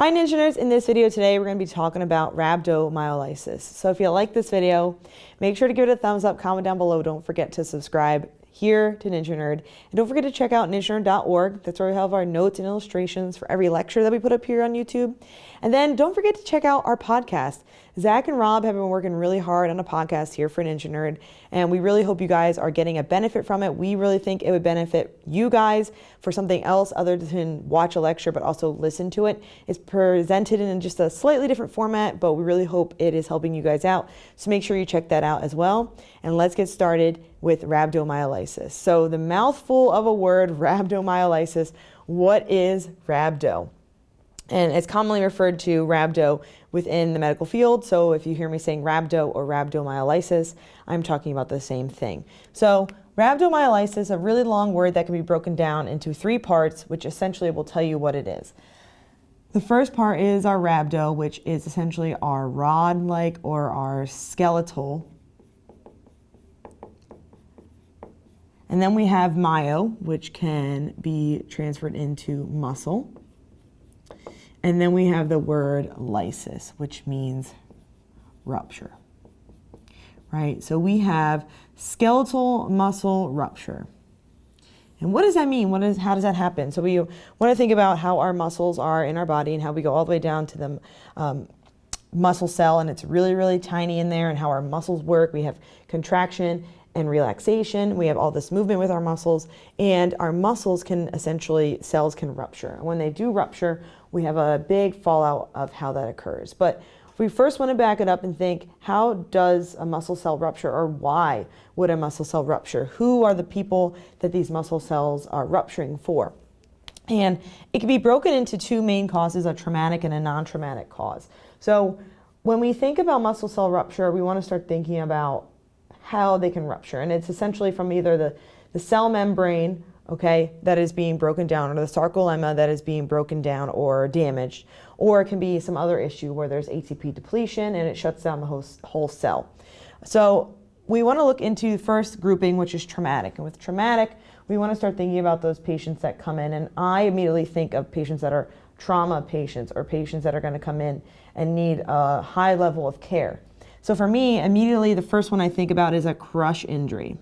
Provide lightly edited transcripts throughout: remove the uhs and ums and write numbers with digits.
Hi Ninja Nerds, in this video today we're going to be talking about rhabdomyolysis. So if you like this video, make sure to give it a thumbs up, comment down below, don't forget to subscribe here to Ninja Nerd. And don't forget to check out ninjanerd.org. That's where we have our notes and illustrations for every lecture that we put up here on YouTube. And then don't forget to check out our podcast. Zach and Rob have been working really hard on a podcast here for Ninja Nerd, and we really hope you guys are getting a benefit from it. We really think it would benefit you guys for something else other than watch a lecture, but also listen to it. It's presented in just a slightly different format, but we really hope it is helping you guys out. So make sure you check that out as well. And let's get started with rhabdomyolysis. So the mouthful of a word, rhabdomyolysis. What is rhabdo? And it's commonly referred to rhabdo within the medical field. So if you hear me saying rhabdo or rhabdomyolysis, I'm talking about the same thing. So rhabdomyolysis is a really long word that can be broken down into three parts, which essentially will tell you what it is. The first part is our rhabdo, which is essentially our rod-like or our skeletal. And then we have myo, which can be transferred into muscle. And then we have the word lysis, which means rupture, right? So we have skeletal muscle rupture. And what does that mean? How does that happen? So we want to think about how our muscles are in our body and how we go all the way down to the muscle cell, and it's really, really tiny in there, and how our muscles work. We have contraction and relaxation. We have all this movement with our muscles, and our muscles can essentially, cells can rupture. And when they do rupture, we have a big fallout of how that occurs. But we first want to back it up and think, how does a muscle cell rupture, or why would a muscle cell rupture? Who are the people that these muscle cells are rupturing for? And it can be broken into two main causes, a traumatic and a non-traumatic cause. So when we think about muscle cell rupture, we want to start thinking about how they can rupture. And it's essentially from either the cell membrane, okay, that is being broken down, or the sarcolemma that is being broken down or damaged, or it can be some other issue where there's ATP depletion and it shuts down the whole cell. So we want to look into the first grouping, which is traumatic. And with traumatic, we want to start thinking about those patients that come in, and I immediately think of patients that are trauma patients, or patients that are going to come in and need a high level of care. So for me, immediately the first one I think about is a crush injury.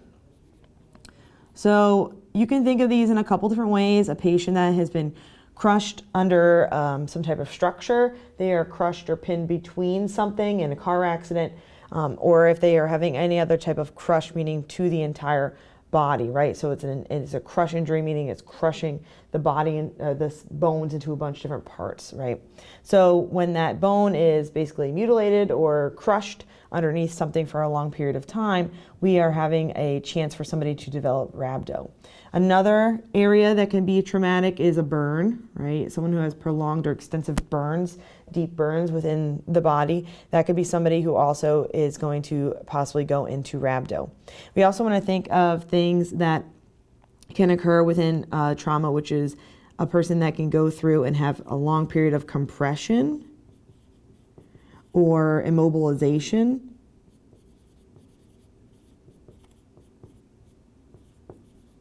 So you can think of these in a couple different ways. A patient that has been crushed under some type of structure, they are crushed or pinned between something in a car accident, or if they are having any other type of crush, meaning to the entire body, right? So it's a crush injury, meaning it's crushing the body and the bones into a bunch of different parts, right? So when that bone is basically mutilated or crushed underneath something for a long period of time, we are having a chance for somebody to develop rhabdo. Another area that can be traumatic is a burn, right? Someone who has prolonged or extensive burns, deep burns within the body. That could be somebody who also is going to possibly go into rhabdo. We also want to think of things that can occur within trauma, which is a person that can go through and have a long period of compression or immobilization.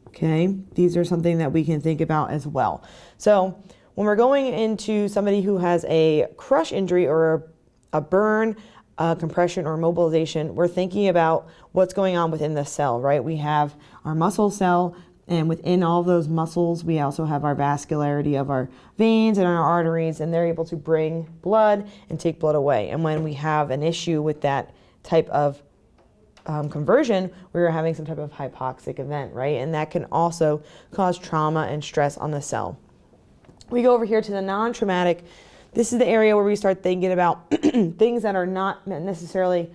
Okay, these are something that we can think about as well. So when we're going into somebody who has a crush injury or a burn, compression or immobilization, we're thinking about what's going on within the cell, right? We have our muscle cell, and within all of those muscles, we also have our vascularity of our veins and our arteries, and they're able to bring blood and take blood away. And when we have an issue with that type of conversion, we are having some type of hypoxic event, right? And that can also cause trauma and stress on the cell. We go over here to the non-traumatic. This is the area where we start thinking about things that are not necessarily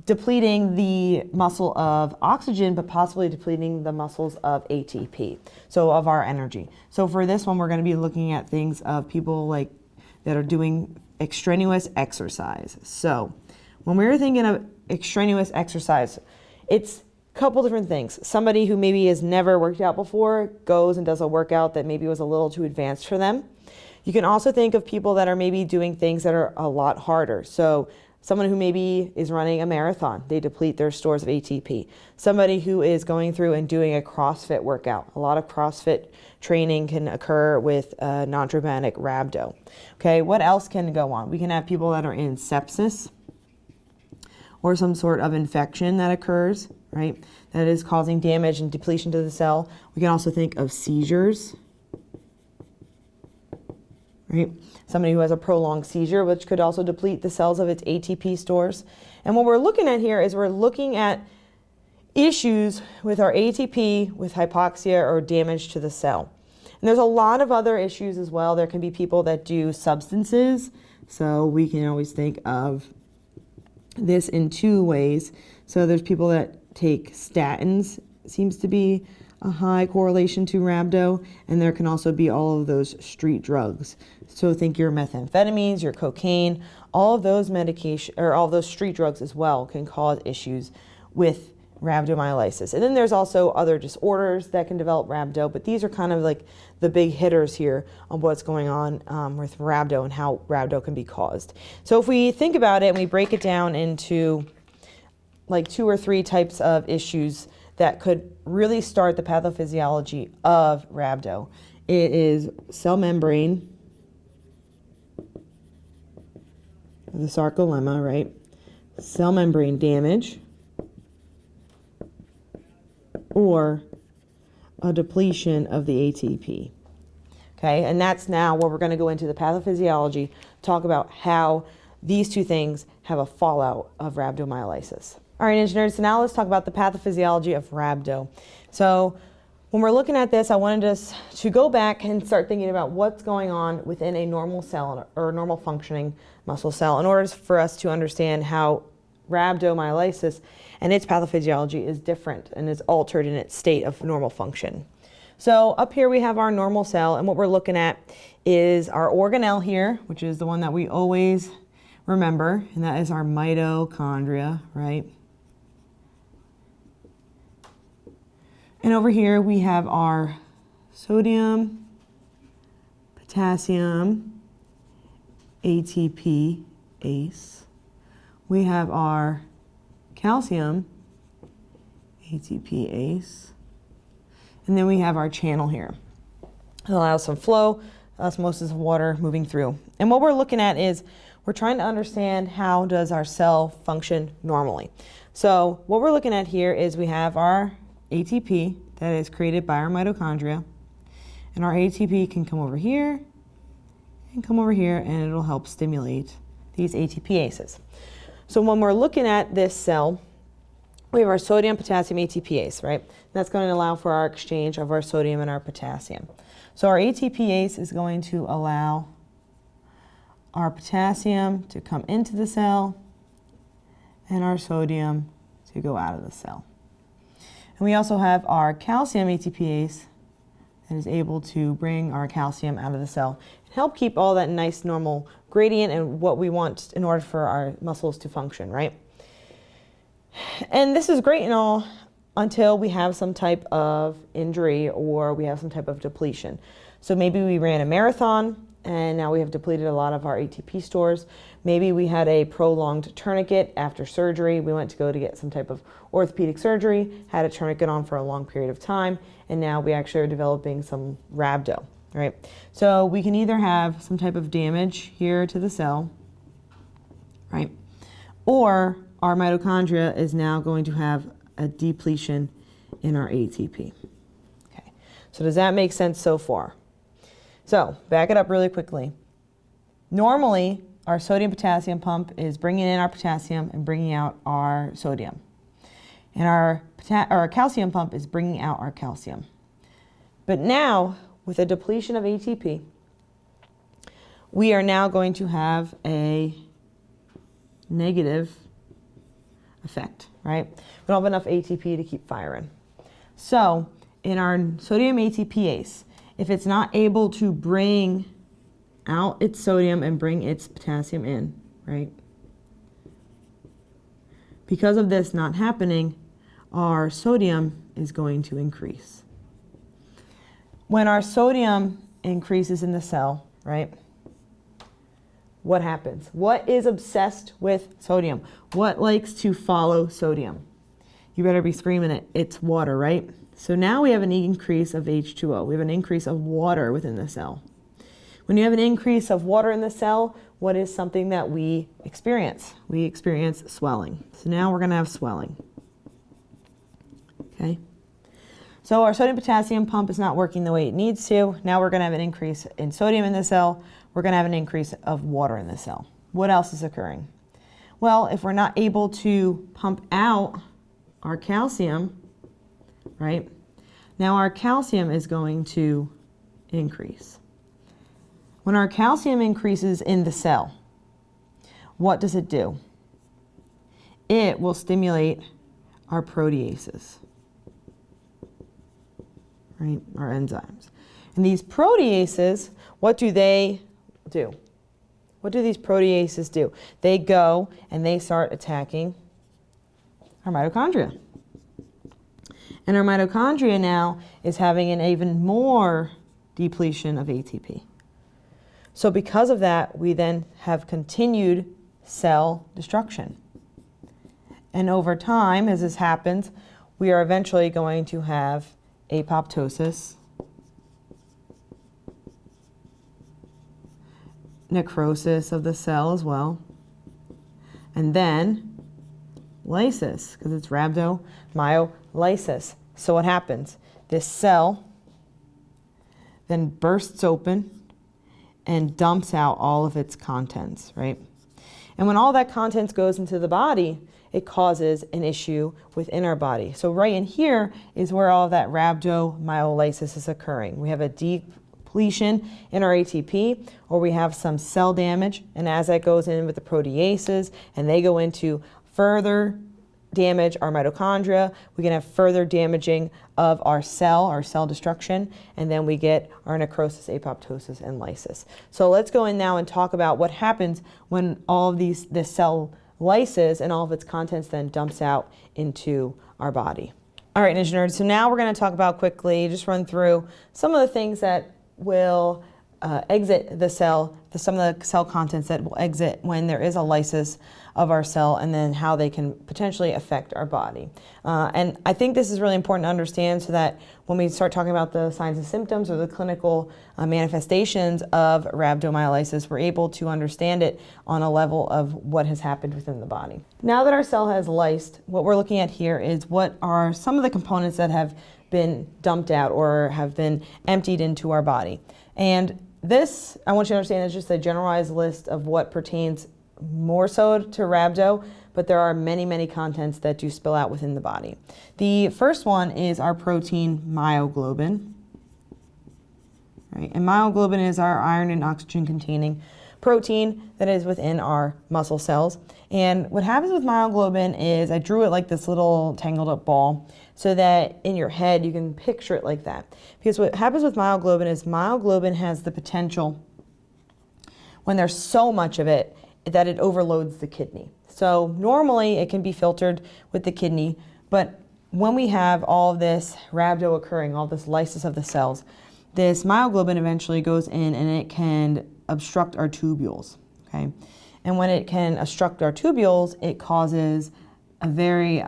depleting the muscle of oxygen, but possibly depleting the muscles of ATP, so of our energy. So for this one, we're going to be looking at things of people like that are doing extraneous exercise. So when we were thinking of extraneous exercise, it's a couple different things. Somebody who maybe has never worked out before goes and does a workout that maybe was a little too advanced for them. You can also think of people that are maybe doing things that are a lot harder. So Someone who maybe is running a marathon, they deplete their stores of ATP. Somebody who is going through and doing a CrossFit workout. A lot of CrossFit training can occur with non-traumatic rhabdo. Okay, what else can go on? We can have people that are in sepsis or some sort of infection that occurs, right? That is causing damage and depletion to the cell. We can also think of seizures, right? Somebody who has a prolonged seizure, which could also deplete the cells of its ATP stores. And what we're looking at here is we're looking at issues with our ATP, with hypoxia or damage to the cell. And there's a lot of other issues as well. There can be people that do substances. So we can always think of this in two ways. So there's people that take statins, seems to be a high correlation to rhabdo, and there can also be all of those street drugs. So think your methamphetamines, your cocaine, all of those medication or all of those street drugs as well can cause issues with rhabdomyolysis. And then there's also other disorders that can develop rhabdo, but these are kind of like the big hitters here on what's going on with rhabdo and how rhabdo can be caused. So if we think about it and we break it down into like 2 or 3 types of issues that could really start the pathophysiology of rhabdo. It is cell membrane, the sarcolemma, right? Cell membrane damage, or a depletion of the ATP. Okay, and that's now where we're going to go into the pathophysiology, talk about how these two things have a fallout of rhabdomyolysis. All right, engineers, so now let's talk about the pathophysiology of rhabdo. So when we're looking at this, I wanted us to go back and start thinking about what's going on within a normal cell or a normal functioning muscle cell in order for us to understand how rhabdomyolysis and its pathophysiology is different and is altered in its state of normal function. So up here we have our normal cell, and what we're looking at is our organelle here, which is the one that we always remember, and that is our mitochondria, right? And over here we have our sodium, potassium, ATP, ACE. We have our calcium, ATP, ACE. And then we have our channel here. It allows some flow, osmosis of water moving through. And what we're looking at is we're trying to understand how does our cell function normally. So what we're looking at here is we have our ATP that is created by our mitochondria, and our ATP can come over here and come over here, and it'll help stimulate these ATPases. So when we're looking at this cell, we have our sodium, potassium, ATPase, right? That's going to allow for our exchange of our sodium and our potassium. So our ATPase is going to allow our potassium to come into the cell and our sodium to go out of the cell. And we also have our calcium ATPase that is able to bring our calcium out of the cell and help keep all that nice normal gradient and what we want in order for our muscles to function, right? And this is great and all until we have some type of injury or we have some type of depletion. So maybe we ran a marathon and now we have depleted a lot of our ATP stores. Maybe we had a prolonged tourniquet after surgery. We went to go to get some type of orthopedic surgery, had a tourniquet on for a long period of time, and now we actually are developing some rhabdo, right? So we can either have some type of damage here to the cell, right? Or our mitochondria is now going to have a depletion in our ATP. Okay, so does that make sense so far? So back it up really quickly. Normally, our sodium-potassium pump is bringing in our potassium and bringing out our sodium. And our calcium pump is bringing out our calcium. But now, with a depletion of ATP, we are now going to have a negative effect, right? We don't have enough ATP to keep firing. So in our sodium ATPase, if it's not able to bring out its sodium and bring its potassium in, right? Because of this not happening, our sodium is going to increase. When our sodium increases in the cell, right, what happens? What is obsessed with sodium? What likes to follow sodium? You better be screaming it. It's water, right? So now we have an increase of H2O. We have an increase of water within the cell. When you have an increase of water in the cell, what is something that we experience? We experience swelling. So now we're going to have swelling. Okay? So our sodium potassium pump is not working the way it needs to. Now we're going to have an increase in sodium in the cell. We're going to have an increase of water in the cell. What else is occurring? Well, if we're not able to pump out our calcium, right? Now our calcium is going to increase. When our calcium increases in the cell, what does it do? It will stimulate our proteases, right? Our enzymes. And these proteases, what do they do? What do these proteases do? They go and they start attacking our mitochondria. And our mitochondria now is having an even more depletion of ATP. So because of that, we then have continued cell destruction. And over time, as this happens, we are eventually going to have apoptosis, necrosis of the cell as well, and then lysis, because it's rhabdomyolysis. So what happens? This cell then bursts open and dumps out all of its contents, right? And when all that contents goes into the body, it causes an issue within our body. So right in here is where all of that rhabdomyolysis is occurring. We have a depletion in our ATP, or we have some cell damage, and as that goes in with the proteases, and they go into further damage our mitochondria, we can have further damaging of our cell destruction, and then we get our necrosis, apoptosis, and lysis. So let's go in now and talk about what happens when all of this cell lyses and all of its contents then dumps out into our body. All right, Ninja Nerds, so now we're going to talk about quickly, just run through some of the things that will exit the cell, some of the cell contents that will exit when there is a lysis of our cell, and then how they can potentially affect our body. And I think this is really important to understand so that when we start talking about the signs and symptoms or the clinical manifestations of rhabdomyolysis, we're able to understand it on a level of what has happened within the body. Now that our cell has lysed, what we're looking at here is what are some of the components that have been dumped out or have been emptied into our body. And this, I want you to understand, is just a generalized list of what pertains more so to rhabdo, but there are many, many contents that do spill out within the body. The first one is our protein myoglobin. Right? And myoglobin is our iron and oxygen containing protein that is within our muscle cells. And what happens with myoglobin is, I drew it like this little tangled up ball so that in your head you can picture it like that. Because what happens with myoglobin is myoglobin has the potential, when there's so much of it, that it overloads the kidney. So normally it can be filtered with the kidney, but when we have all of this rhabdo occurring, all this lysis of the cells, this myoglobin eventually goes in and it can obstruct our tubules, okay? And when it can obstruct our tubules, it causes a very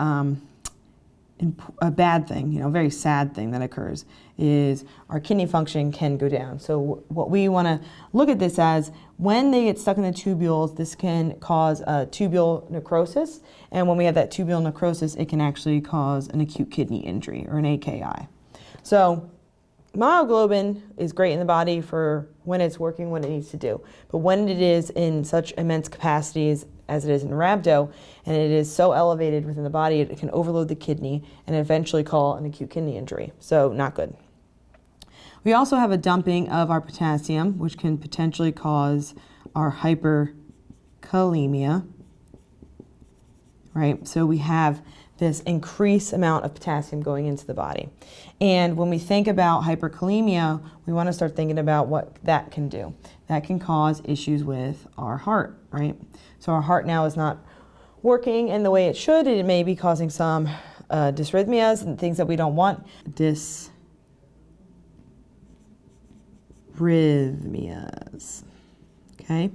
a bad thing, a very sad thing that occurs is our kidney function can go down. So what we want to look at this as, when they get stuck in the tubules, this can cause a tubule necrosis. And when we have that tubule necrosis, it can actually cause an acute kidney injury or an AKI. So myoglobin is great in the body for when it's working what it needs to do. But when it is in such immense capacities as it is in rhabdo, and it is so elevated within the body, it can overload the kidney and eventually cause an acute kidney injury. So not good. We also have a dumping of our potassium, which can potentially cause our hyperkalemia, right? So we have this increased amount of potassium going into the body. And when we think about hyperkalemia, we want to start thinking about what that can do. That can cause issues with our heart, right? So our heart now is not working in the way it should. It may be causing some dysrhythmias and things that we don't want. Dysrhythmias, okay?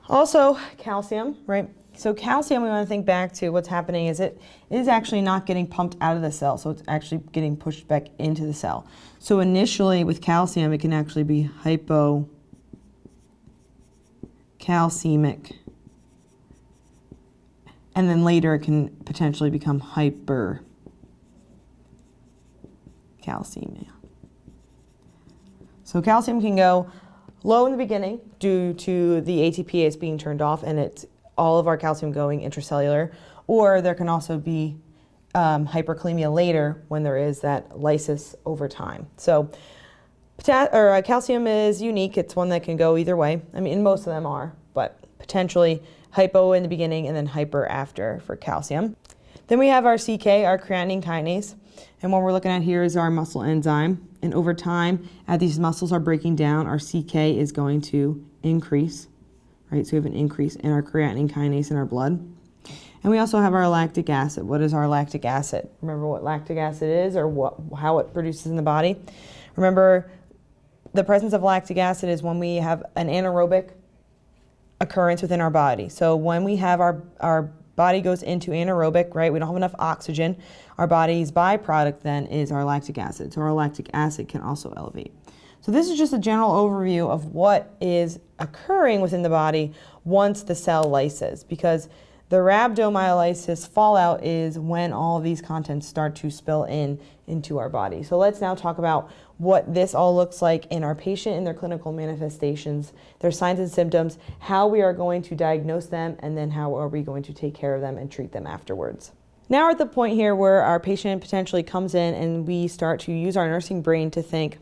Also, calcium, right? So calcium, we want to think back to what's happening is it is actually not getting pumped out of the cell, so it's actually getting pushed back into the cell. So initially with calcium, it can actually be hypocalcemic, and then later it can potentially become hypercalcemia. So calcium can go low in the beginning due to the ATPase being turned off and it's all of our calcium going intracellular, or there can also be hyperkalemia later when there is that lysis over time. So calcium is unique. It's one that can go either way. I mean, most of them are, but potentially hypo in the beginning and then hyper after for calcium. Then we have our CK, our creatinine kinase. And what we're looking at here is our muscle enzyme. And over time, as these muscles are breaking down, our CK is going to increase, right? So we have an increase in our creatinine kinase in our blood. And we also have our lactic acid. What is our lactic acid? Remember what lactic acid is or how it produces in the body? Remember, the presence of lactic acid is when we have an anaerobic occurrence within our body. So when we have our body goes into anaerobic, right? We don't have enough oxygen. Our body's byproduct then is our lactic acid. So our lactic acid can also elevate. So this is just a general overview of what is occurring within the body once the cell lyses, because the rhabdomyolysis fallout is when all of these contents start to spill into our body. So let's now talk about what this all looks like in our patient in their clinical manifestations, their signs and symptoms, how we are going to diagnose them, and then how are we going to take care of them and treat them afterwards. Now we're at the point here where our patient potentially comes in and we start to use our nursing brain to think,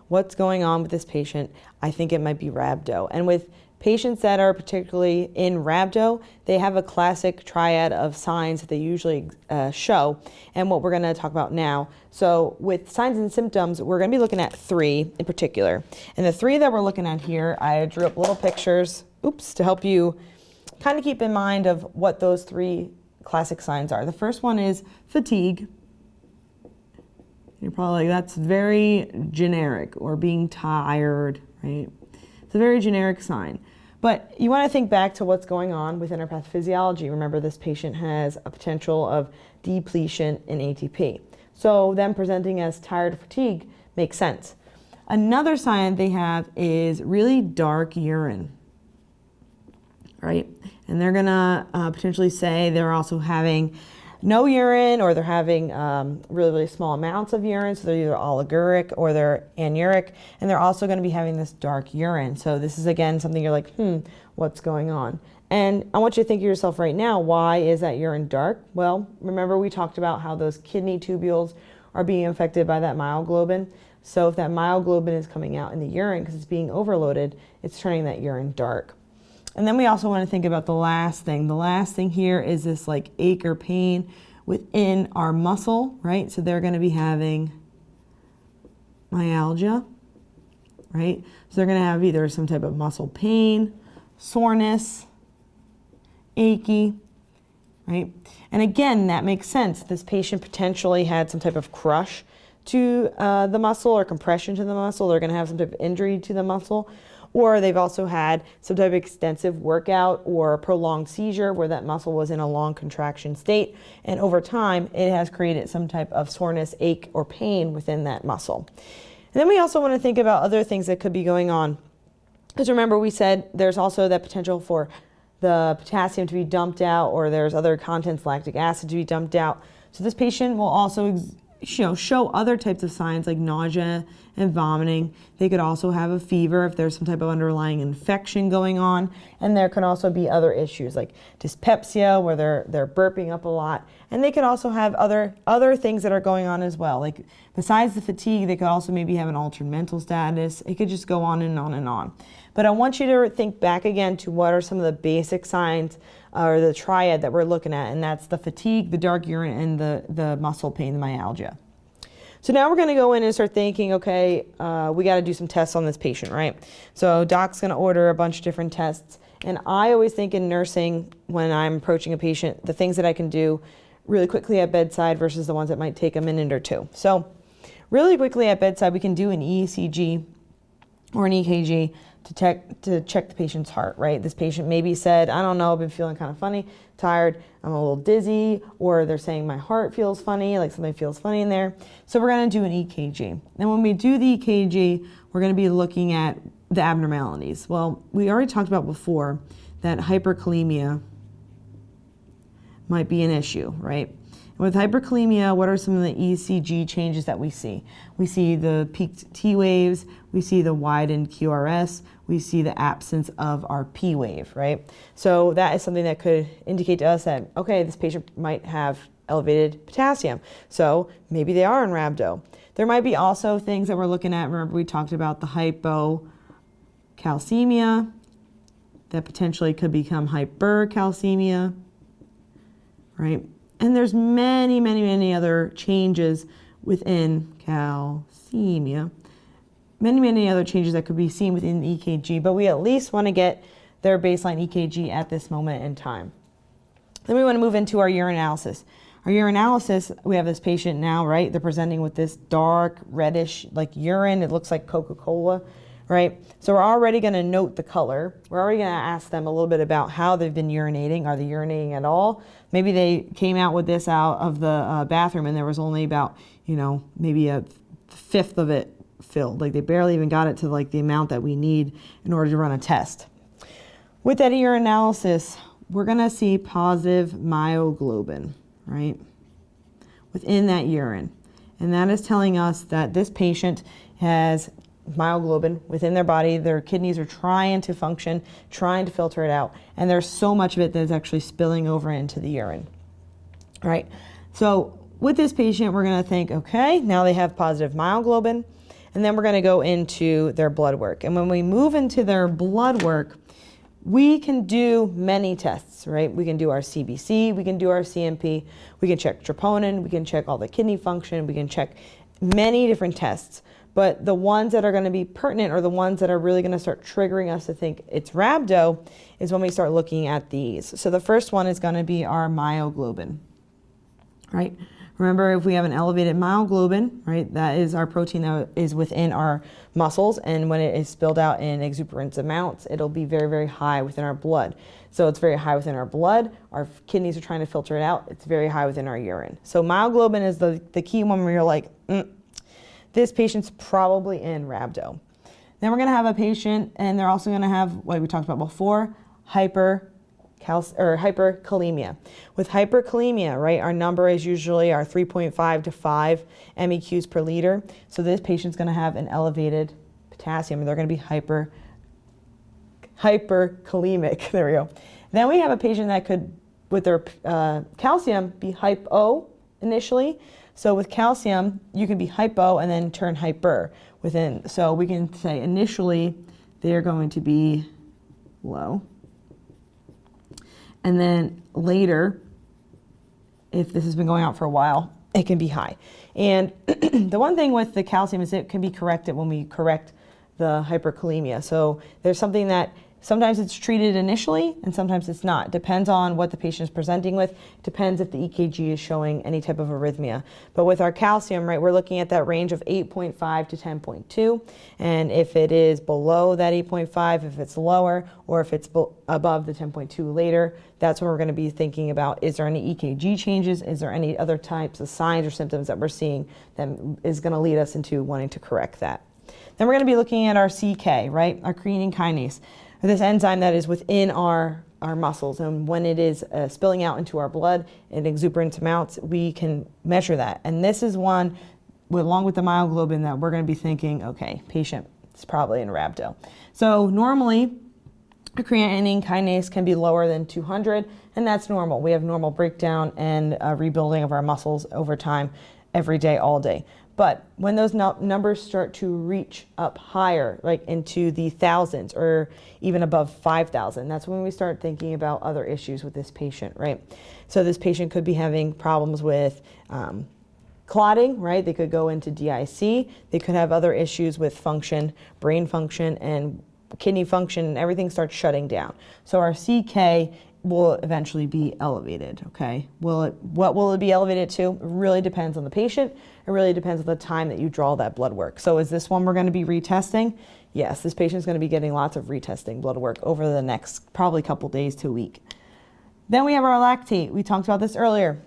what's going on with this patient? I think it might be rhabdo. And with patients that are particularly in rhabdo, they have a classic triad of signs that they usually show, and what we're going to talk about now. So with signs and symptoms, we're going to be looking at 3 in particular. And the 3 that we're looking at here, I drew up little pictures, to help you kind of keep in mind of what those 3 classic signs are. The first one is fatigue. You're probably like, that's very generic, or being tired, right? It's a very generic sign. But you want to think back to what's going on within our pathophysiology. Remember, this patient has a potential of depletion in ATP. So them presenting as tired or fatigue makes sense. Another sign they have is really dark urine, right? And they're going to potentially say they're also having no urine, or they're having really, really small amounts of urine. So they're either oliguric or they're anuric, and they're also going to be having this dark urine. So this is, again, something you're like, what's going on? And I want you to think to yourself right now, why is that urine dark? Well, remember we talked about how those kidney tubules are being affected by that myoglobin. So if that myoglobin is coming out in the urine because it's being overloaded, it's turning that urine dark. And then we also want to think about the last thing. The last thing here is this like ache or pain within our muscle, right? So they're going to be having myalgia, right? So they're going to have either some type of muscle pain, soreness, achy, right? And again, that makes sense. This patient potentially had some type of crush to the muscle or compression to the muscle. They're going to have some type of injury to the muscle. Or they've also had some type of extensive workout or prolonged seizure where that muscle was in a long contraction state. And over time, it has created some type of soreness, ache, or pain within that muscle. And then we also want to think about other things that could be going on. Because remember, we said there's also that potential for the potassium to be dumped out, or there's other contents, lactic acid, to be dumped out. So this patient will also show other types of signs like nausea and vomiting. They could also have a fever if there's some type of underlying infection going on. And there can also be other issues like dyspepsia, where they're burping up a lot. And they could also have other things that are going on as well. Like besides the fatigue, they could also maybe have an altered mental status. It could just go on and on and on. But I want you to think back again to what are some of the basic signs or the triad that we're looking at, and that's the fatigue, the dark urine, and the muscle pain, the myalgia. So now we're going to go in and start thinking, okay, we got to do some tests on this patient, right? So doc's going to order a bunch of different tests, and I always think in nursing, when I'm approaching a patient, the things that I can do really quickly at bedside versus the ones that might take a minute or two. So really quickly at bedside, we can do an ECG or an EKG to check the patient's heart, right? This patient maybe said, I don't know, I've been feeling kind of funny, tired, I'm a little dizzy, or they're saying my heart feels funny, like something feels funny in there. So we're going to do an EKG. And when we do the EKG, we're going to be looking at the abnormalities. Well, we already talked about before that hyperkalemia might be an issue, right? With hyperkalemia, what are some of the ECG changes that we see? We see the peaked T waves, we see the widened QRS, we see the absence of our P wave, right? So that is something that could indicate to us that, okay, this patient might have elevated potassium. So maybe they are in rhabdo. There might be also things that we're looking at. Remember, we talked about the hypocalcemia that potentially could become hypercalcemia, right? And there's many, many, many other changes within calcemia. Many, many other changes that could be seen within the EKG, but we at least want to get their baseline EKG at this moment in time. Then we want to move into our urinalysis. Our urinalysis, we have this patient now, right? They're presenting with this dark, reddish, like urine. It looks like Coca-Cola, right? So we're already going to note the color. We're already going to ask them a little bit about how they've been urinating. Are they urinating at all? Maybe they came out with this out of the bathroom and there was only about, maybe a fifth of it filled. Like they barely even got it to like the amount that we need in order to run a test. With that urinalysis, we're going to see positive myoglobin, right, within that urine. And that is telling us that this patient has myoglobin within their body. Their kidneys are trying to function, trying to filter it out. And there's so much of it that's actually spilling over into the urine, right? So with this patient, we're going to think, okay, now they have positive myoglobin. And then we're going to go into their blood work. And when we move into their blood work, we can do many tests, right? We can do our CBC, we can do our CMP, we can check troponin, we can check all the kidney function, we can check many different tests. But the ones that are going to be pertinent or the ones that are really going to start triggering us to think it's rhabdo is when we start looking at these. So the first one is going to be our myoglobin, right? Remember, if we have an elevated myoglobin, right, that is our protein that is within our muscles, and when it is spilled out in exuberant amounts, it'll be very, very high within our blood. So it's very high within our blood. Our kidneys are trying to filter it out. It's very high within our urine. So myoglobin is the key one where you're like, this patient's probably in rhabdo. Then we're going to have a patient, and they're also going to have what we talked about before, hyperkalemia. With hyperkalemia, right, our number is usually our 3.5 to 5 MEQs per liter. So this patient's going to have an elevated potassium, and they're going to be hyperkalemic. There we go. Then we have a patient that could, with their calcium, be hypo initially. So with calcium, you can be hypo and then turn hyper within. So we can say initially they are going to be low. And then later, if this has been going on for a while, it can be high. And the one thing with the calcium is it can be corrected when we correct the hyperkalemia. So there's something that sometimes it's treated initially and sometimes it's not. Depends on what the patient is presenting with. Depends if the EKG is showing any type of arrhythmia. But with our calcium, right, we're looking at that range of 8.5 to 10.2. And if it is below that 8.5, if it's lower, or if it's above the 10.2 later, that's when we're going to be thinking about, is there any EKG changes? Is there any other types of signs or symptoms that we're seeing that is going to lead us into wanting to correct that? Then we're going to be looking at our CK, right, our creatine kinase. This enzyme that is within our muscles, and when it is spilling out into our blood in exuberant amounts, we can measure that. And this is one, along with the myoglobin, that we're going to be thinking, okay, patient is probably in rhabdo. So normally, a creatine kinase can be lower than 200, and that's normal. We have normal breakdown and rebuilding of our muscles over time, every day, all day. But when those numbers start to reach up higher, like into the thousands or even above 5,000, that's when we start thinking about other issues with this patient, right? So this patient could be having problems with clotting, right? They could go into DIC. They could have other issues with function, brain function, and kidney function, and everything starts shutting down. So our CK will eventually be elevated, okay? What will it be elevated to? It really depends on the patient. It really depends on the time that you draw that blood work. So is this one we're going to be retesting? Yes, this patient's going to be getting lots of retesting blood work over the next probably couple days to a week. Then we have our lactate. We talked about this earlier.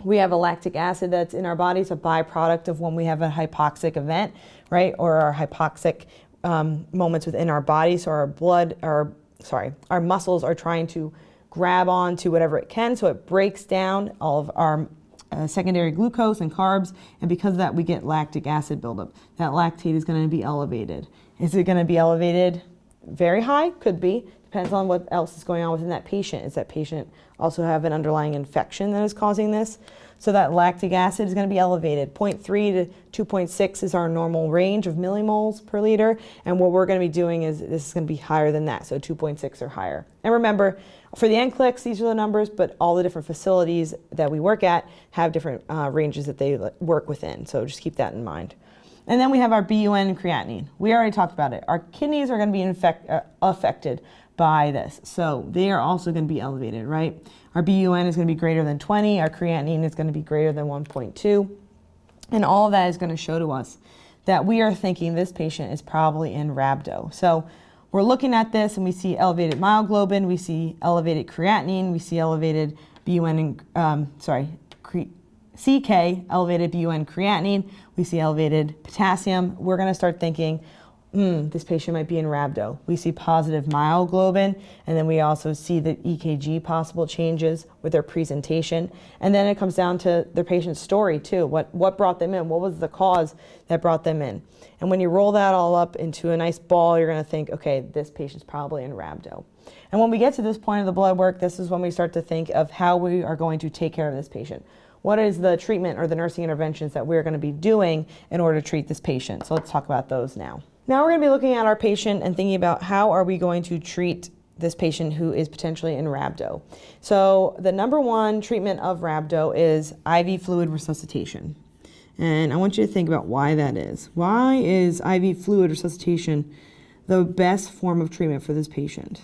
We have a lactic acid that's in our body. It's a byproduct of when we have a hypoxic event, right? Or our hypoxic moments within our body. So our muscles are trying to grab onto whatever it can. So it breaks down all of our secondary glucose and carbs. And because of that, we get lactic acid buildup. That lactate is going to be elevated. Is it going to be elevated very high? Could be. Depends on what else is going on within that patient. Is that patient also have an underlying infection that is causing this? So that lactic acid is going to be elevated. 0.3 to 2.6 is our normal range of millimoles per liter. And what we're going to be doing is this is going to be higher than that. So 2.6 or higher. And remember, for the NCLEX, these are the numbers, but all the different facilities that we work at have different ranges that they work within. So just keep that in mind. And then we have our BUN and creatinine. We already talked about it. Our kidneys are going to be affected by this. So they are also going to be elevated, right? Our BUN is going to be greater than 20. Our creatinine is going to be greater than 1.2. And all of that is going to show to us that we are thinking this patient is probably in rhabdo. So we're looking at this and we see elevated myoglobin, we see elevated creatinine, we see elevated BUN and, CK, elevated BUN creatinine, we see elevated potassium. We're going to start thinking, this patient might be in rhabdo. We see positive myoglobin, and then we also see the EKG possible changes with their presentation. And then it comes down to their patient's story too. What brought them in? What was the cause that brought them in? And when you roll that all up into a nice ball, you're going to think, okay, this patient's probably in rhabdo. And when we get to this point of the blood work, this is when we start to think of how we are going to take care of this patient. What is the treatment or the nursing interventions that we're going to be doing in order to treat this patient? So let's talk about those now. Now we're going to be looking at our patient and thinking about how are we going to treat this patient who is potentially in rhabdo. So the number one treatment of rhabdo is IV fluid resuscitation. And I want you to think about why that is. Why is IV fluid resuscitation the best form of treatment for this patient?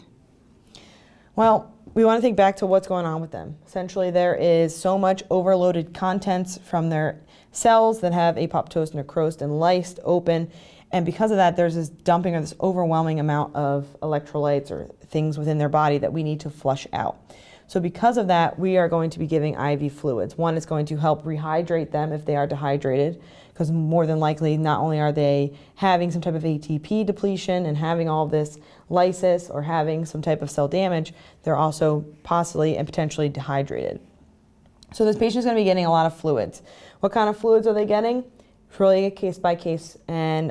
Well, we want to think back to what's going on with them. Essentially, there is so much overloaded contents from their cells that have apoptosis, necrosed, and lysed open. And because of that, there's this dumping or this overwhelming amount of electrolytes or things within their body that we need to flush out. So because of that, we are going to be giving IV fluids. One is going to help rehydrate them if they are dehydrated, because more than likely, not only are they having some type of ATP depletion and having all this lysis or having some type of cell damage, they're also possibly and potentially dehydrated. So this patient is going to be getting a lot of fluids. What kind of fluids are they getting? It's really a case by case and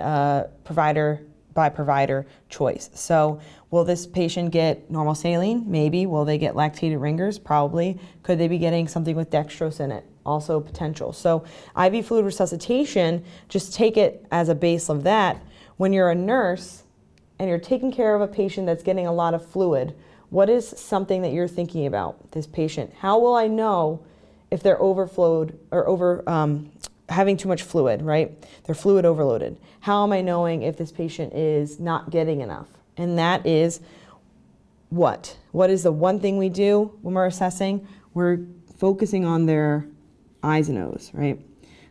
provider by provider choice. So will this patient get normal saline? Maybe. Will they get lactated ringers? Probably. Could they be getting something with dextrose in it? Also potential. So IV fluid resuscitation, just take it as a base of that. When you're a nurse and you're taking care of a patient that's getting a lot of fluid, what is something that you're thinking about this patient? How will I know if they're overflowed or having too much fluid, right? They're fluid overloaded. How am I knowing if this patient is not getting enough? And that is what? What is the one thing we do when we're assessing? We're focusing on their eyes and nose, right?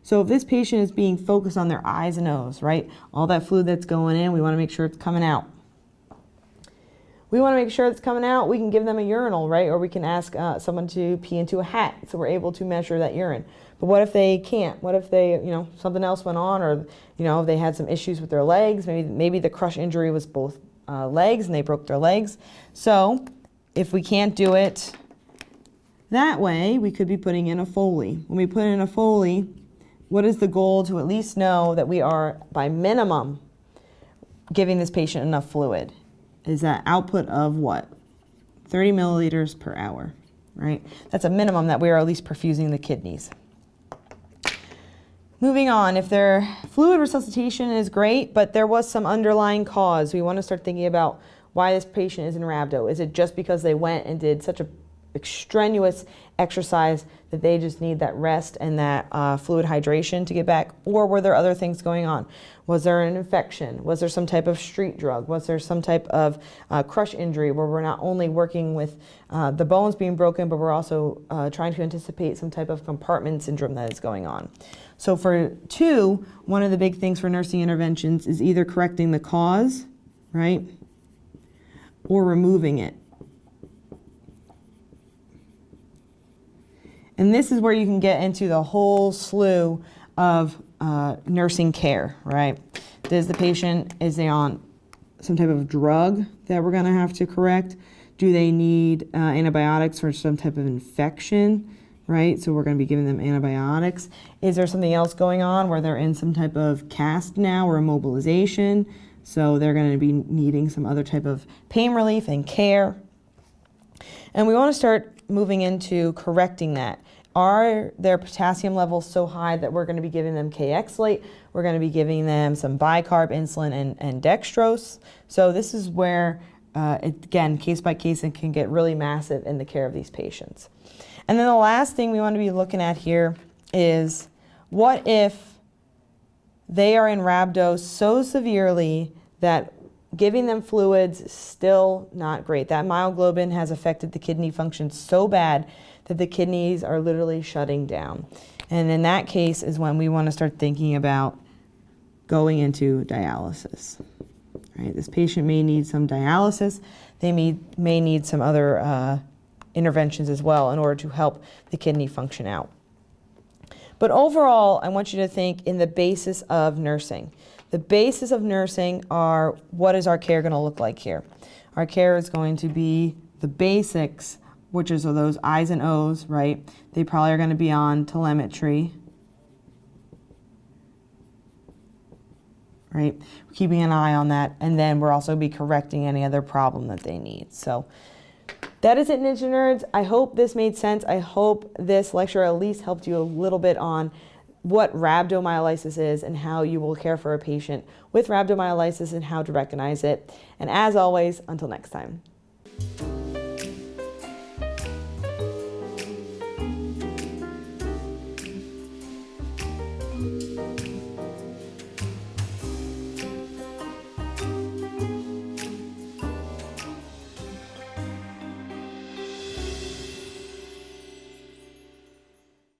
So if this patient is being focused on their eyes and nose, right? All that fluid that's going in, we want to make sure it's coming out. We want to make sure it's coming out. We can give them a urinal, right? Or we can ask someone to pee into a hat so we're able to measure that urine. But what if they can't? What if they, something else went on, or, they had some issues with their legs? Maybe the crush injury was both legs and they broke their legs. So if we can't do it that way, we could be putting in a Foley. When we put in a Foley, what is the goal? To at least know that we are, by minimum, giving this patient enough fluid. Is that output of what? 30 milliliters per hour, right? That's a minimum that we are at least perfusing the kidneys. Moving on, if their fluid resuscitation is great, but there was some underlying cause, we want to start thinking about why this patient is in rhabdo. Is it just because they went and did such an extraneous exercise that they just need that rest and that fluid hydration to get back? Or were there other things going on? Was there an infection? Was there some type of street drug? Was there some type of crush injury where we're not only working with the bones being broken, but we're also trying to anticipate some type of compartment syndrome that is going on? So for 2, one of the big things for nursing interventions is either correcting the cause, right, or removing it. And this is where you can get into the whole slew of nursing care, right? Is they on some type of drug that we're gonna have to correct? Do they need antibiotics for some type of infection, right? So we're gonna be giving them antibiotics. Is there something else going on where they're in some type of cast now or immobilization? So they're gonna be needing some other type of pain relief and care. And we wanna start moving into correcting that. Are their potassium levels so high that we're going to be giving them Kxalate? We're going to be giving them some bicarb insulin and dextrose. So this is where, again, case by case, it can get really massive in the care of these patients. And then the last thing we want to be looking at here is, what if they are in rhabdo so severely that giving them fluids is still not great? That myoglobin has affected the kidney function so bad that the kidneys are literally shutting down. And in that case is when we want to start thinking about going into dialysis. Right? This patient may need some dialysis. They may need some other interventions as well in order to help the kidney function out. But overall, I want you to think in the basis of nursing. The basis of nursing are, what is our care going to look like here? Our care is going to be the basics, which is those I's and O's, right? They probably are going to be on telemetry, right? Keeping an eye on that, and then we're also be correcting any other problem that they need. So that is it, Ninja Nerds. I hope this made sense. I hope this lecture at least helped you a little bit on what rhabdomyolysis is and how you will care for a patient with rhabdomyolysis and how to recognize it. And as always, until next time.